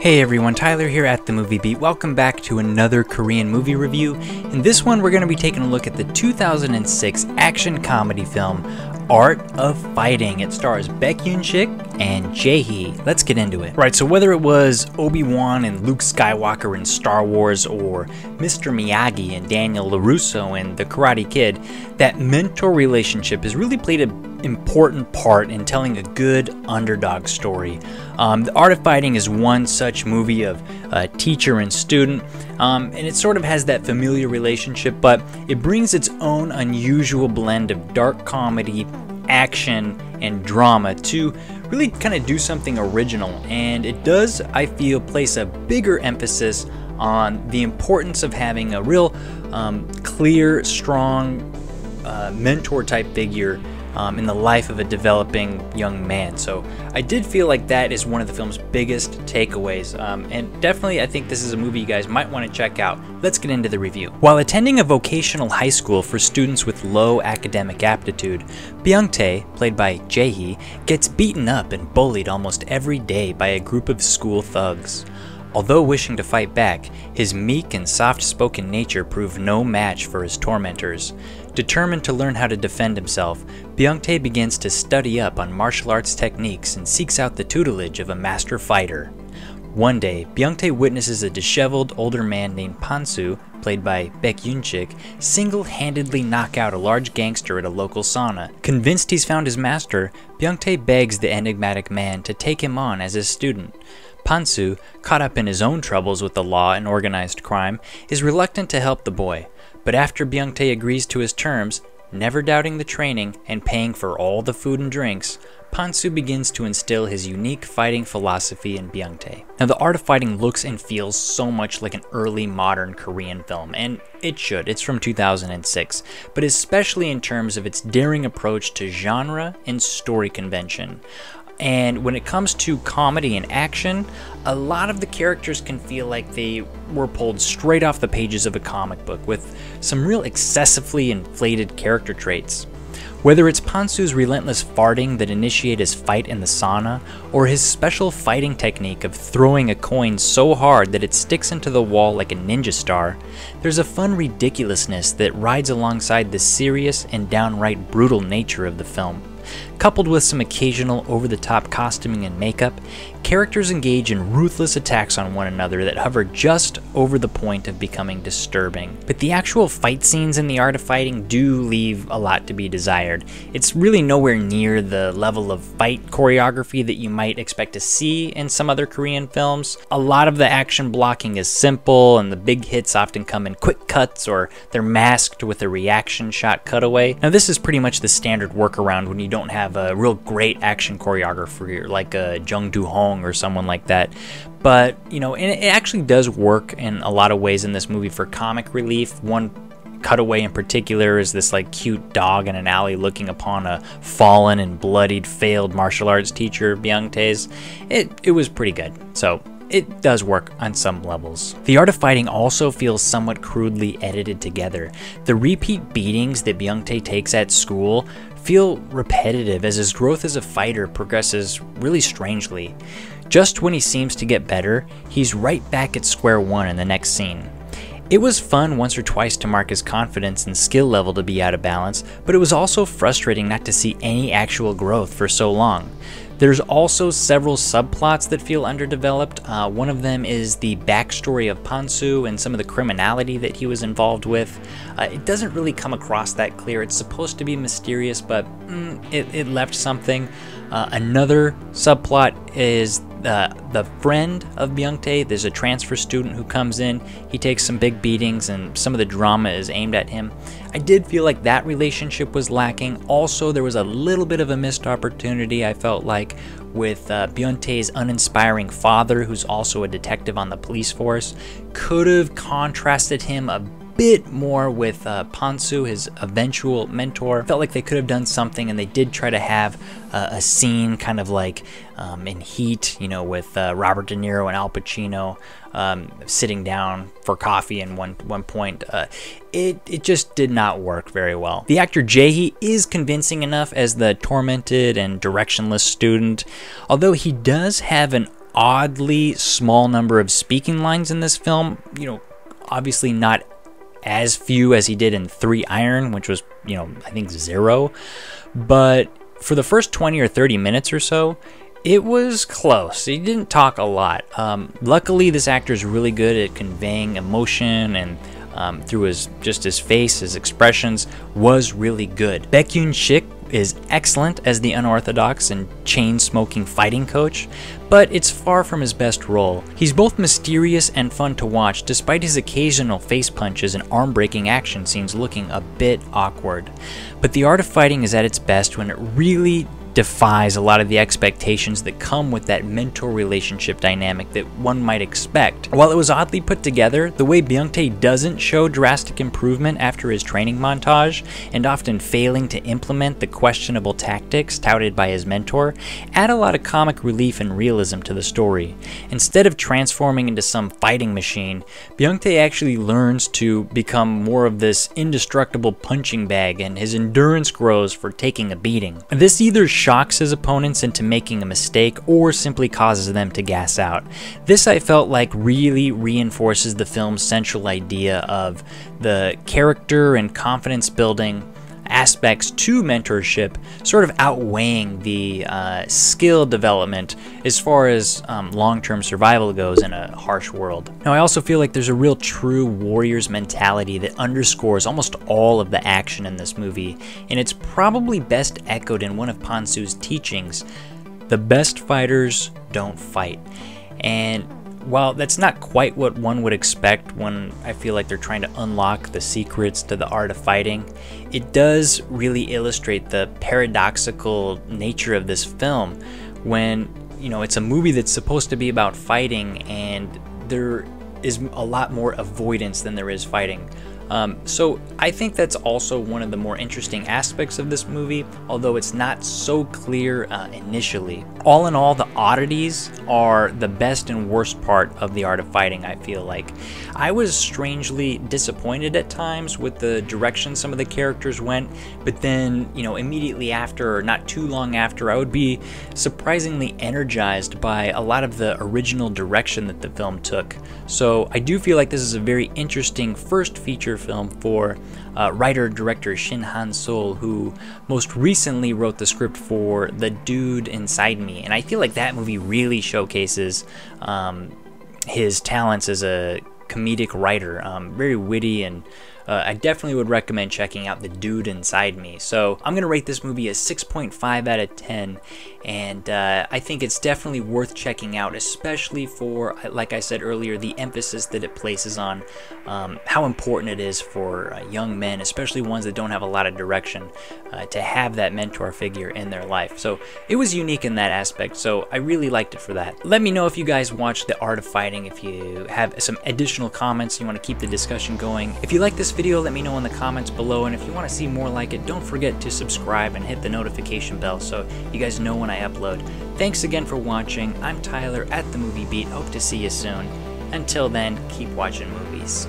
Hey everyone, Tyler here at The Movie Beat. Welcome back to another Korean movie review. In this one, we're going to be taking a look at the 2006 action comedy film, Art of Fighting. It stars Baek Yoon-sik and Jae-hee. Let's get into it. Right, so whether it was Obi-Wan and Luke Skywalker in Star Wars or Mr. Miyagi and Daniel LaRusso in The Karate Kid, that mentor relationship has really played an important part in telling a good underdog story. The Art of Fighting is one such movie of teacher and student, and it sort of has that familiar relationship, but it brings its own unusual blend of dark comedy, action, and drama to really kind of do something original. And it does, I feel, place a bigger emphasis on the importance of having a real clear, strong mentor type figure in the life of a developing young man. So I did feel like that is one of the film's biggest takeaways, and definitely I think this is a movie you guys might want to check out. Let's get into the review. While attending a vocational high school for students with low academic aptitude, Byung-tae, played by Jae-hee, gets beaten up and bullied almost every day by a group of school thugs. Although wishing to fight back, his meek and soft-spoken nature proved no match for his tormentors. Determined to learn how to defend himself, Byung-tae begins to study up on martial arts techniques and seeks out the tutelage of a master fighter. One day, Byung-tae witnesses a disheveled older man named Pan-soo, played by Baek Yoon-sik, single-handedly knock out a large gangster at a local sauna. Convinced he's found his master, Byung-tae begs the enigmatic man to take him on as his student. Pan-soo, caught up in his own troubles with the law and organized crime, is reluctant to help the boy, but after Byung-tae agrees to his terms, never doubting the training and paying for all the food and drinks, Pan-soo begins to instill his unique fighting philosophy in Byung-tae. Now, The Art of Fighting looks and feels so much like an early modern Korean film, and it should. It's from 2006, but especially in terms of its daring approach to genre and story convention. And when it comes to comedy and action, a lot of the characters can feel like they were pulled straight off the pages of a comic book with some real excessively inflated character traits. Whether it's Pan-soo's relentless farting that initiate his fight in the sauna, or his special fighting technique of throwing a coin so hard that it sticks into the wall like a ninja star, there's a fun ridiculousness that rides alongside the serious and downright brutal nature of the film. Coupled with some occasional over-the-top costuming and makeup, characters engage in ruthless attacks on one another that hover just over the point of becoming disturbing. But the actual fight scenes in The Art of Fighting do leave a lot to be desired. It's really nowhere near the level of fight choreography that you might expect to see in some other Korean films. A lot of the action blocking is simple, and the big hits often come in quick cuts or they're masked with a reaction shot cutaway. Now, this is pretty much the standard workaround when you don't have a real great action choreographer like Jung Do-hong or someone like that. But, you know, and it actually does work in a lot of ways in this movie for comic relief. One cutaway in particular is this like cute dog in an alley looking upon a fallen and bloodied failed martial arts teacher, Byung-tae's. It was pretty good. So it does work on some levels. The Art of Fighting also feels somewhat crudely edited together. The repeat beatings that Byung-tae takes at school feel repetitive as his growth as a fighter progresses really strangely. Just when he seems to get better, he's right back at square one in the next scene. It was fun once or twice to mark his confidence and skill level to be out of balance, but it was also frustrating not to see any actual growth for so long. There's also several subplots that feel underdeveloped. One of them is the backstory of Pan-soo and some of the criminality that he was involved with. It doesn't really come across that clear. It's supposed to be mysterious, but it left something. Another subplot is the friend of Byung-tae. There's a transfer student who comes in. He takes some big beatings, and some of the drama is aimed at him. I did feel like that relationship was lacking. Also, there was a little bit of a missed opportunity, I felt like, with Byung-tae's uninspiring father, who's also a detective on the police force. Could have contrasted him a bit more with Pan-soo, his eventual mentor. Felt like they could have done something, and they did try to have a scene kind of like in Heat, you know, with Robert De Niro and Al Pacino sitting down for coffee in one point. It just did not work very well. The actor Jae-hee is convincing enough as the tormented and directionless student, although he does have an oddly small number of speaking lines in this film. You know, obviously not as few as he did in 3 Iron, which was, you know, I think 0. But for the first 20 or 30 minutes or so, it was close. He didn't talk a lot. Luckily, this actor is really good at conveying emotion, and through his face, his expressions was really good. Baek-yoon-sik is excellent as the unorthodox and chain-smoking fighting coach, but it's far from his best role. He's both mysterious and fun to watch, despite his occasional face punches and arm-breaking action scenes looking a bit awkward. But the art of fighting is at its best when it really defies a lot of the expectations that come with that mentor relationship dynamic that one might expect. While it was oddly put together, the way Byung-tae doesn't show drastic improvement after his training montage, and often failing to implement the questionable tactics touted by his mentor, add a lot of comic relief and realism to the story. Instead of transforming into some fighting machine, Byung-tae actually learns to become more of this indestructible punching bag, and his endurance grows for taking a beating. This either shocks his opponents into making a mistake or simply causes them to gas out. This, I felt like, really reinforces the film's central idea of the character and confidence building aspects to mentorship sort of outweighing the skill development as far as long-term survival goes in a harsh world. Now, I also feel like there's a real true warrior's mentality that underscores almost all of the action in this movie, and it's probably best echoed in one of Pan-soo's teachings: the best fighters don't fight. And while that's not quite what one would expect when I feel like they're trying to unlock the secrets to the art of fighting, it does really illustrate the paradoxical nature of this film when, you know, it's a movie that's supposed to be about fighting and there is a lot more avoidance than there is fighting. So I think that's also one of the more interesting aspects of this movie, although it's not so clear initially. All in all, the oddities are the best and worst part of the art of fighting, I feel like. I was strangely disappointed at times with the direction some of the characters went, but then, you know, immediately after, or not too long after, I would be surprisingly energized by a lot of the original direction that the film took. So I do feel like this is a very interesting first feature film for writer-director Shin Han-sol, who most recently wrote the script for The Dude Inside Me, and I feel like that movie really showcases his talents as a comedic writer. Very witty, and I definitely would recommend checking out The Dude Inside Me. So I'm going to rate this movie a 6.5 out of 10, and I think it's definitely worth checking out, especially for, like I said earlier, the emphasis that it places on how important it is for young men, especially ones that don't have a lot of direction, to have that mentor figure in their life. So it was unique in that aspect, so I really liked it for that. Let me know if you guys watched The Art of Fighting, if you have some additional comments, you want to keep the discussion going. If you like this video, let me know in the comments below, and if you want to see more like it, don't forget to subscribe and hit the notification bell so you guys know when I upload. Thanks again for watching. I'm Tyler at The Movie Beat. Hope to see you soon. Until then, keep watching movies.